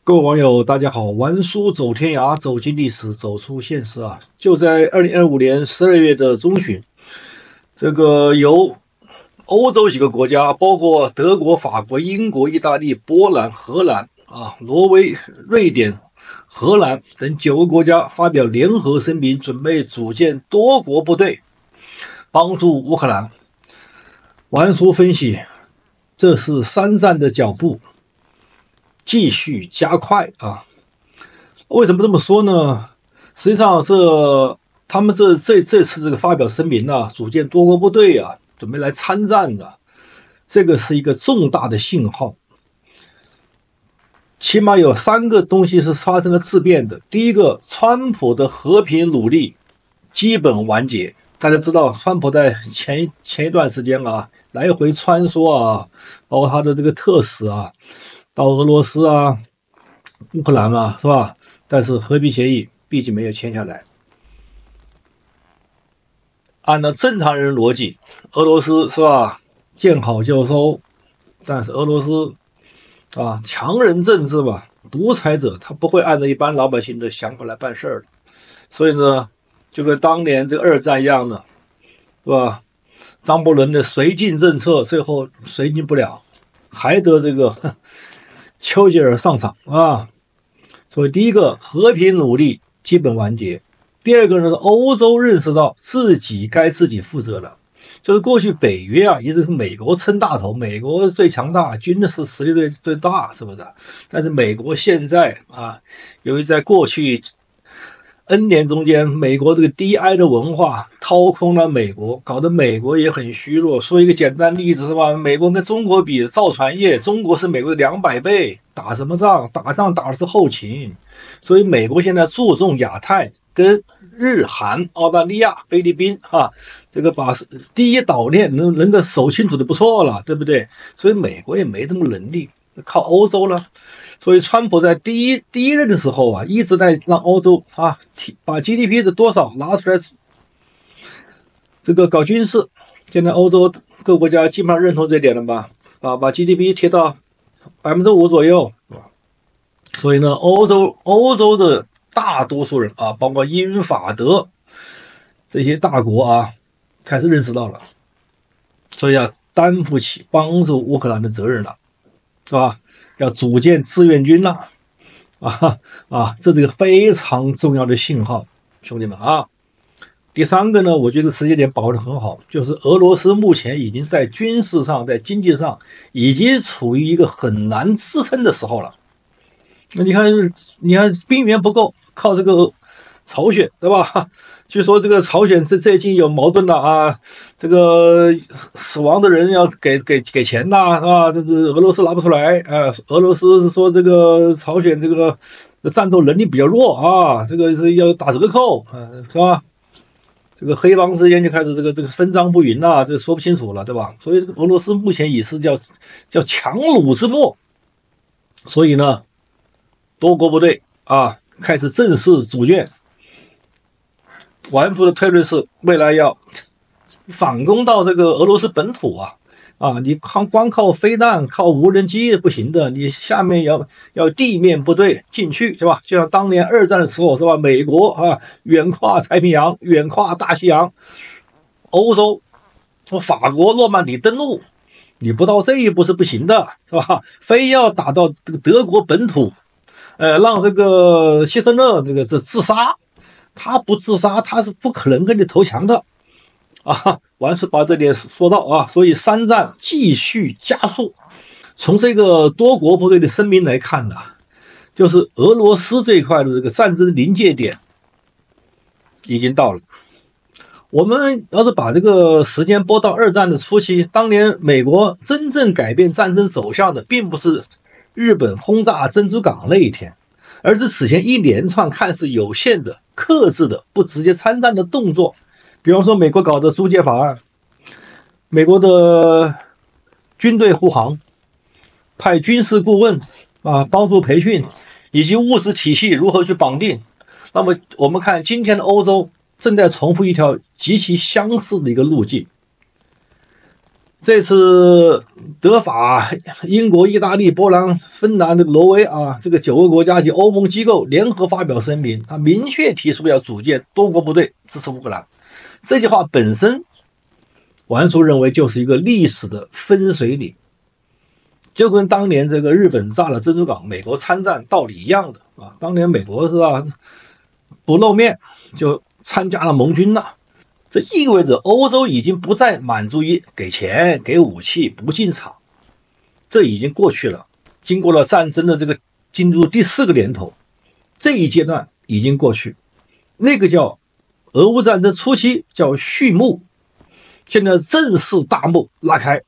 各位網友，大家好！玩書走天涯，走進歷史，走出現實啊！就在2025年12月的中旬，這個由歐洲幾個國家，包括德國、法國、英國、意大利、波蘭、荷蘭挪威、瑞典、荷蘭等9個國家發表聯合聲明，準備組建多國部隊，幫助烏克蘭。玩書分析，這是三戰的腳步繼續加快啊！為什麼這麼說呢？實際上，他們這次這個發表聲明啊，組建多國部隊啊，準備來參戰的，這個是一個重大的信號。起碼有3個東西是發生了質變的。第一個，川普的和平努力基本完結。大家知道，川普在前一段時間啊，來回穿梭啊，包括他的這個特使啊，到俄羅斯啊、烏克蘭啊，是吧？但是和平協議畢竟沒有簽下來。按照正常人邏輯，俄羅斯是吧，見好就收。但是俄羅斯強人政治嘛，獨裁者他不會按照一般老百姓的想法來辦事兒的。所以呢，就跟當年這個2戰一樣的，是吧？張伯倫的綏靖政策最後綏靖不了，還得這個丘吉爾上場啊。所以第一個，和平努力基本完結。第二個呢，歐洲認識到自己該自己負責了。就是過去北約啊，一直是美國撐大頭，美國最強大，軍事實力最大，是不是？但是美國現在啊，由於在過去N 年中間，美國這個低矮的文化掏空了美國，搞得美國也很虛弱。說一個簡單例子是吧？美國跟中國比，造船業，中國是美國的200倍，打什麼仗？打仗打的是後勤。所以美國現在注重亞太，跟日韓、澳大利亞、菲律賓這個把第一島鏈能夠守清楚的不錯了，對不對？所以美國也沒這麼能力，靠歐洲了。所以川普在第一任的時候啊，一直在讓歐洲把 GDP 的多少拿出來，這個搞軍事。現在歐洲各國家基本上認同這一點了吧？把 GDP 貼到5%左右。所以呢，歐洲的大多數人啊，包括英法德這些大國啊，開始認識到了，所以要擔負起幫助烏克蘭的責任了，是吧？要組建志願軍了，這是一個非常重要的信號，兄弟們啊。第3個呢，我覺得時間點把握得很好，就是俄羅斯目前已經在軍事上、在經濟上，已經處於一個很難支撐的時候了。那你看兵源不夠，靠這個朝鮮，對吧？據說這個朝鮮最近有矛盾了啊，這個死亡的人要給錢吶，這是俄羅斯拿不出來啊。俄羅斯是說這個朝鮮這個戰鬥能力比較弱啊，這個是要打折扣，是吧？這個黑幫之間就開始這個分赃不勻了，這個說不清楚了，对吧？所以俄羅斯目前已是叫强弩之末，所以呢，多國部隊開始正式組建。玩夫的推論是，未來要反攻到這個俄羅斯本土你光靠飛彈、靠無人機不行的，你下面要地面部隊進去，是吧？就像當年2戰的時候，是吧？美國遠跨太平洋，遠跨大西洋，歐洲法國諾曼底登陸，你不到這一步是不行的，是吧？非要打到這個德國本土，讓這個希特勒這自殺。他不自殺，他是不可能跟你投降的完事把這點說到所以3戰繼續加速。從這個多國部隊的聲明來看呢，就是俄羅斯這一塊的這個戰爭臨界點已經到了。我們要是把這個時間撥到2戰的初期，當年美國真正改變戰爭走向的，並不是日本轟炸珍珠港那一天，而是此前一連串看似有限的克制的不直接參戰的動作，比方說美國搞的租借法案，美國的軍隊護航，派軍事顧問幫助培訓，以及物質體系如何去綁定。那麼我們看今天的歐洲正在重複一條極其相似的一個路徑。這次德法、英國、意大利、波蘭、芬蘭的挪威啊，這個9個國家及歐盟機構聯合發表聲明，他明確提出要組建多國部隊支持烏克蘭。這句話本身，王叔認為就是一個歷史的分水嶺，就跟當年這個日本炸了珍珠港，美國參戰道理一樣的啊。當年美國是吧，不露面就參加了盟軍了。這意味着歐洲已經不再滿足於給錢、給武器、不進場，這已經過去了。經過了戰爭的這個進入第4個年頭，這一階段已經過去。那個叫俄烏戰爭初期叫序幕，現在正式大幕拉開。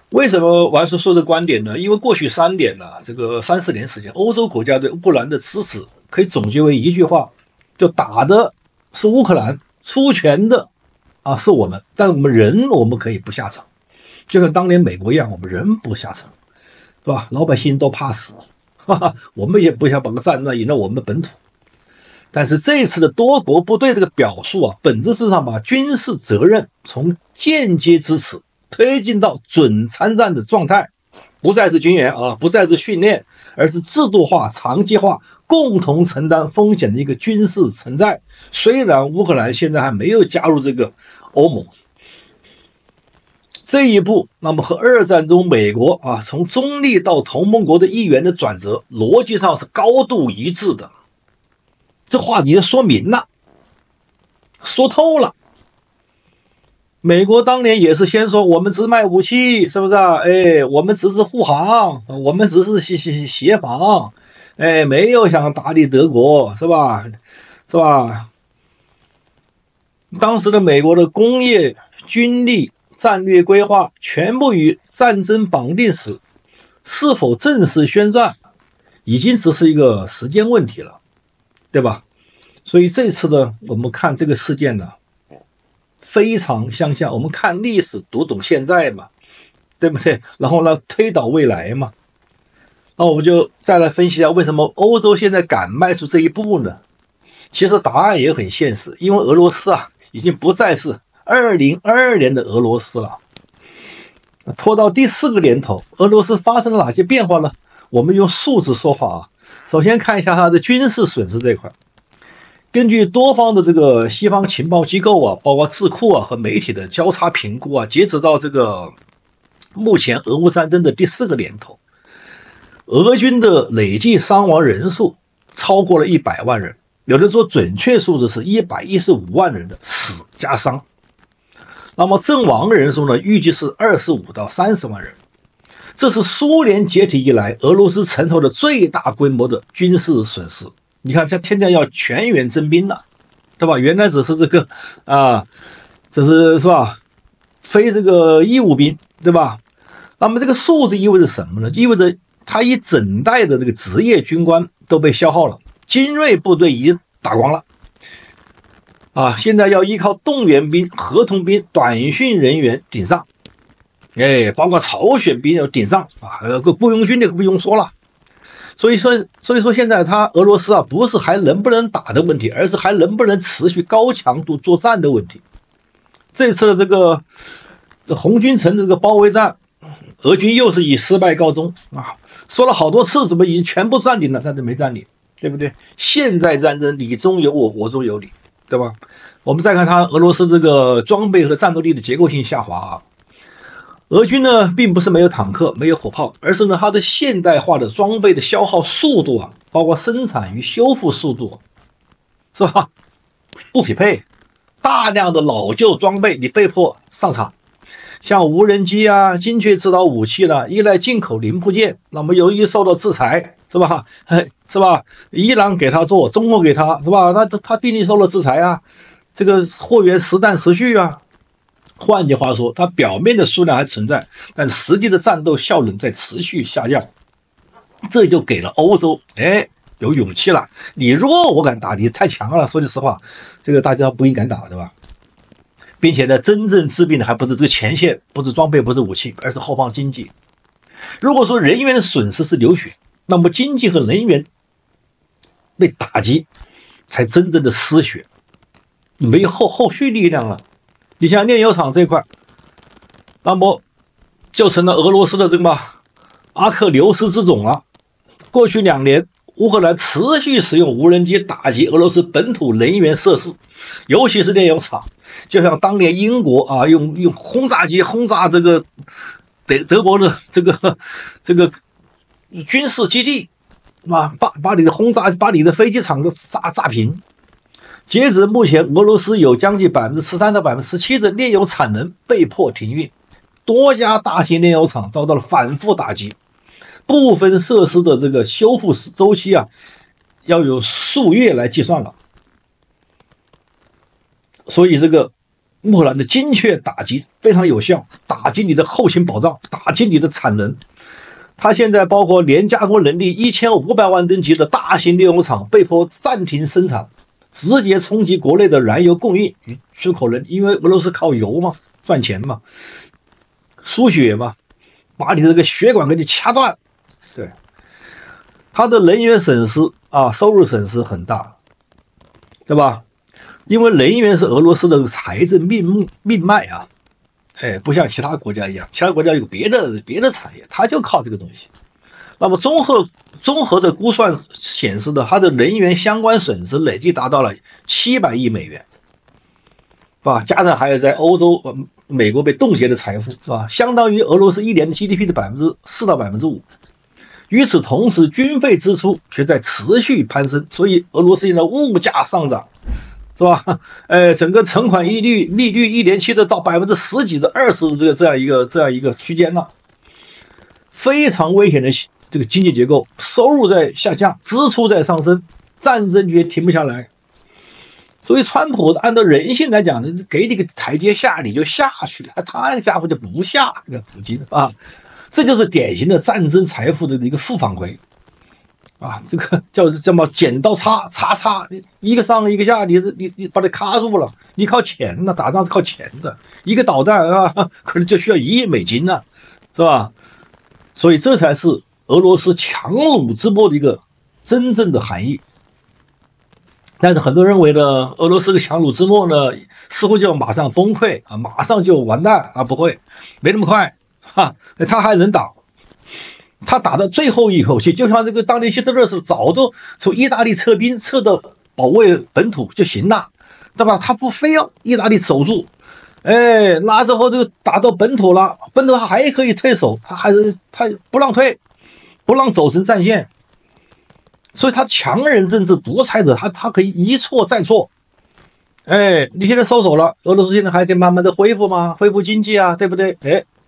為什麼王叔說的觀點呢？因為過去3年了，這個3-4年時間，歐洲國家對烏克蘭的支持可以總結為一句話，就打的是烏克蘭，出拳的啊是我們，但我們人我們可以不下場，就像當年美國一樣，我们人不下場，是吧？老百姓都怕死，哈哈，我們也不想把个戰爭引到我們本土。但是這次的多國部隊這個表述啊，本質上把軍事責任從間接支持推進到準參戰的狀態，不再是軍援啊，不再是訓練，而是制度化、長期化、共同承擔風險的一個軍事存在。雖然烏克蘭現在還沒有加入這個歐盟，這一步，那麼和2戰中美國啊從中立到同盟國的一員的轉折，邏輯上是高度一致的。這話已經說明了，說透了。美國當年也是先說我們只賣武器，是不是啊？哎，我們只是護航，我們只是協防，哎，沒有想打你德國，是吧？是吧？當時的美國的工業、軍力、戰略規劃全部與戰爭綁定時，是否正式宣戰，已經只是一個時間問題了，對吧？所以這次呢，我們看這個事件呢，非常相像，我們看歷史讀懂現在嘛，對不對？然後呢，推導未來嘛。那我們就再來分析一下，為什麼歐洲現在敢邁出這一步呢？其實答案也很現實，因為俄羅斯啊，已經不再是2022年的俄羅斯了。拖到第4個年頭，俄羅斯發生了哪些變化呢？我們用數字說話啊。首先看一下它的軍事損失這一塊。根據多方的這個西方情報機構啊，包括智庫啊和媒體的交叉評估啊，截止到這個目前俄烏戰爭的第4個年頭，俄軍的累計傷亡人數超過了100萬人，有的說準確數字是115萬人的死加傷。那麼陣亡人數呢，預計是25到30萬人。這是蘇聯解體以來俄羅斯承受的最大規模的軍事損失。你看，現在要全員徵兵了，對吧？原來只是這個啊，是吧？非這個義務兵，對吧？那麼這個數字意味着什麼呢？意味着他一整代的這個職業軍官都被消耗了，精銳部隊已經打光了啊！現在要依靠動員兵、合同兵、短訓人員頂上，哎，包括朝鮮兵要頂上啊，個雇傭軍就不用說了。所以說現在俄羅斯啊，不是還能不能打的問題，而是還能不能持續高強度作戰的問題。這次的這個紅軍城的這個包圍戰，俄軍又是以失敗告終啊！說了好多次，怎麼已經全部佔領了，但是沒佔領，對不對？現在戰爭你中有我，我中有你，對吧？我們再看它俄羅斯這個裝備和戰鬥力的結構性下滑啊。俄軍呢，並不是沒有坦克、沒有火炮，而是呢，它的現代化的裝備的消耗速度啊，包括生產與修復速度，是吧？不匹配，大量的老舊裝備你被迫上場，像無人機啊、精確制導武器啦，依賴進口零部件，那麼由於受到制裁，是吧？是吧？伊朗給他做，中國給他，是吧？那他畢竟受了制裁啊，這個貨源時斷時續啊。換句話說，它表面的數量還存在，但實際的戰鬥效能在持續下降，這就給了歐洲有勇氣了。你弱我敢打，你太強了。說句實話，這個大家不應敢打，對吧？並且呢，真正致命的還不是這個前線，不是裝備，不是武器，而是後方經濟。如果說人員的損失是流血，那麼經濟和能源被打擊才真正的失血，你沒有後續力量了。你像煉油廠這塊，那麼就成了俄羅斯的这個嘛阿克琉斯之踵了。過去2年，烏克蘭持續使用無人機打擊俄羅斯本土能源設施，尤其是煉油廠，就像當年英國啊用轟炸機轟炸這個德國的這個軍事基地啊，把你的轟炸，把你的飛機場都炸平。截止目前，俄羅斯有將近13%到17%的煉油產能被迫停運，多家大型煉油廠遭到了反覆打擊，部分設施的這個修復周期啊，要有數月來計算了。所以這個烏克蘭的精確打擊非常有效，打擊你的後勤保障，打擊你的產能。它現在包括年加工能力1500萬噸級的大型煉油廠被迫暫停生產，直接衝擊國內的燃油供應與出口能力，因為俄羅斯靠油嘛，賺錢嘛，輸血嘛，把你這個血管給你掐斷，對，它的能源損失啊，收入損失很大，對吧？因為能源是俄羅斯的財政命脈啊，不像其他國家一樣，其他國家有別的產業，它就靠這個東西。那麼綜合的估算顯示的，它的能源相關損失累計達到了700億美元，是吧？加上還有在歐洲、美國被凍結的財富，是吧？相當於俄羅斯1年的 GDP 的4%到5%。與此同時，軍費支出卻在持續攀升，所以俄羅斯現在物價上漲，是吧？整個存款利率1年期的到10幾到20的這樣一個區間了，非常危險的這個經濟結構，收入在下降，支出在上升，戰爭絕停不下來。所以川普按照人性來講呢，給你個台階下你就下去，他那個家伙就不下，那個普京啊，這就是典型的戰爭財富的一個負反饋啊，這個叫什麼剪刀差，你一個上一個下，你把它卡住了，你靠錢呢，打仗是靠錢的，一個導彈啊，可能就需要1億美金呢，是吧？所以這才是俄羅斯強弩之末的一個真正的含義。但是很多人認為呢，俄羅斯的強弩之末呢，似乎就馬上崩潰啊，馬上就完蛋啊，不會，沒那麼快哈，他還能打，他打到最後一口氣，就像這個當年希特勒是早都從意大利撤兵撤到保衛本土就行了，對吧？他不非要意大利守住，那時候这個打到本土了，本土他還可以退守，他不讓退，不讓走成戰線。所以他強人政治獨裁者，他可以一錯再錯。你現在收手了，俄羅斯現在還可以慢慢的恢復嗎？恢復經濟啊，對不對？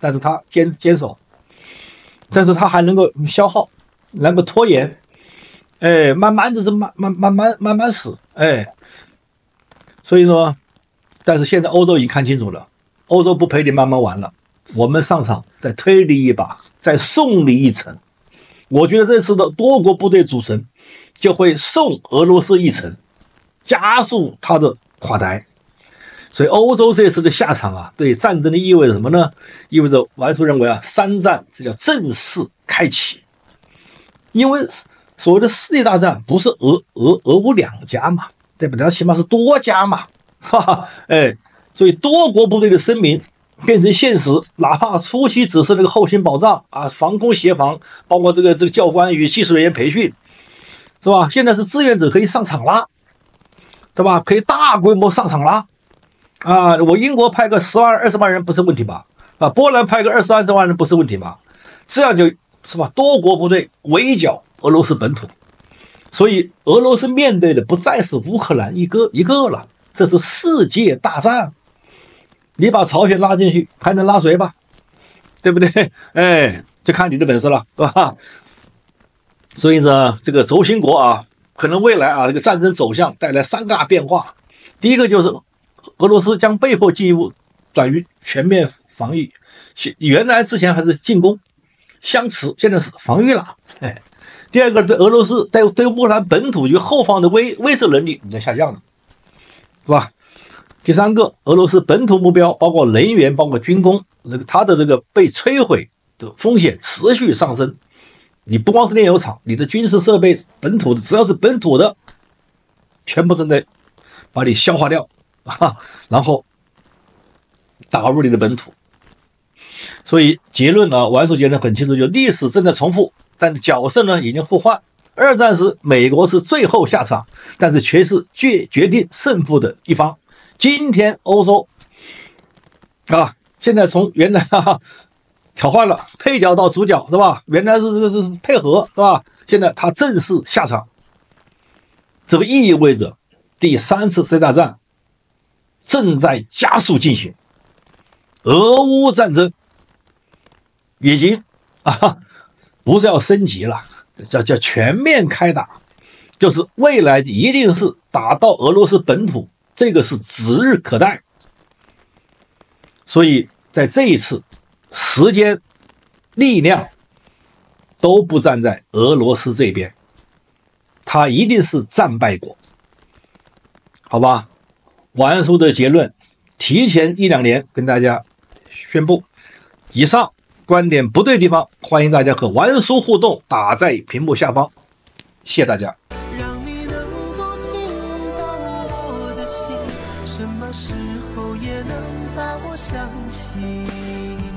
但是他堅守，但是他還能夠消耗，能夠拖延，慢慢的是慢慢死，所以呢，但是現在歐洲已經看清楚了，歐洲不陪你慢慢玩了，我們上場再推你一把，再送你一程。我覺得這次的多國部隊組成就會送俄羅斯一程，加速它的垮台。所以歐洲這次的下場啊，對戰爭的意味着什麼呢？意味着王叔認為啊，3戰這叫正式開啟。因為所謂的世界大戰不是俄烏兩家嘛，對不對？它起碼是多家嘛，是吧？所以多國部隊的聲明變成現實，哪怕初期只是那個後勤保障啊、防空協防，包括這個教官與技術人員培訓，是吧？現在是志願者可以上場啦，對吧？可以大規模上場啦。啊，我英國派個10萬、20萬人不是問題吧？啊，波蘭派個20、30萬人不是問題吧？這樣就是吧？多國部隊圍剿俄羅斯本土，所以俄羅斯面對的不再是烏克蘭一個了，這是世界大戰。你把朝鮮拉進去，還能拉誰吧？對不對？就看你的本事了，是吧？所以呢，這個軸心國啊，可能未来啊，這個戰爭走向帶來3大變化。第一個就是俄羅斯將被迫進一步轉於全面防禦，原來之前還是進攻相持，現在是防禦了。第二個，對俄羅斯對烏克蘭本土與後方的威懾能力在下降了，是吧？第三個，俄羅斯本土目標包括能源，包括軍工，它的這個被摧毀的風險持續上升。你不光是煉油廠，你的軍事設備本土的，只要是本土的，全部正在把你消化掉啊，然後打入你的本土。所以結論啊，王叔結論很清楚，就歷史正在重複，但角色呢已經互換。二戰時，美國是最後下場，但是卻是決定勝負的一方。今天歐洲啊，現在從原來調換了配角到主角是吧？原來是配合是吧？現在他正式下場，這個意味着第3次世界大戰正在加速進行，俄烏戰爭已經不是要升級了，叫全面開打，就是未來一定是打到俄羅斯本土，這個是指日可待。所以在這一次，時間、力量都不站在俄羅斯這邊，他一定是戰敗國，好吧？王叔的結論，提前1-2年跟大家宣布。以上觀點不對的地方，歡迎大家和王叔互動，打在屏幕下方。謝謝大家。讓你能夠聽到我的心，什麼時候也能把我想起。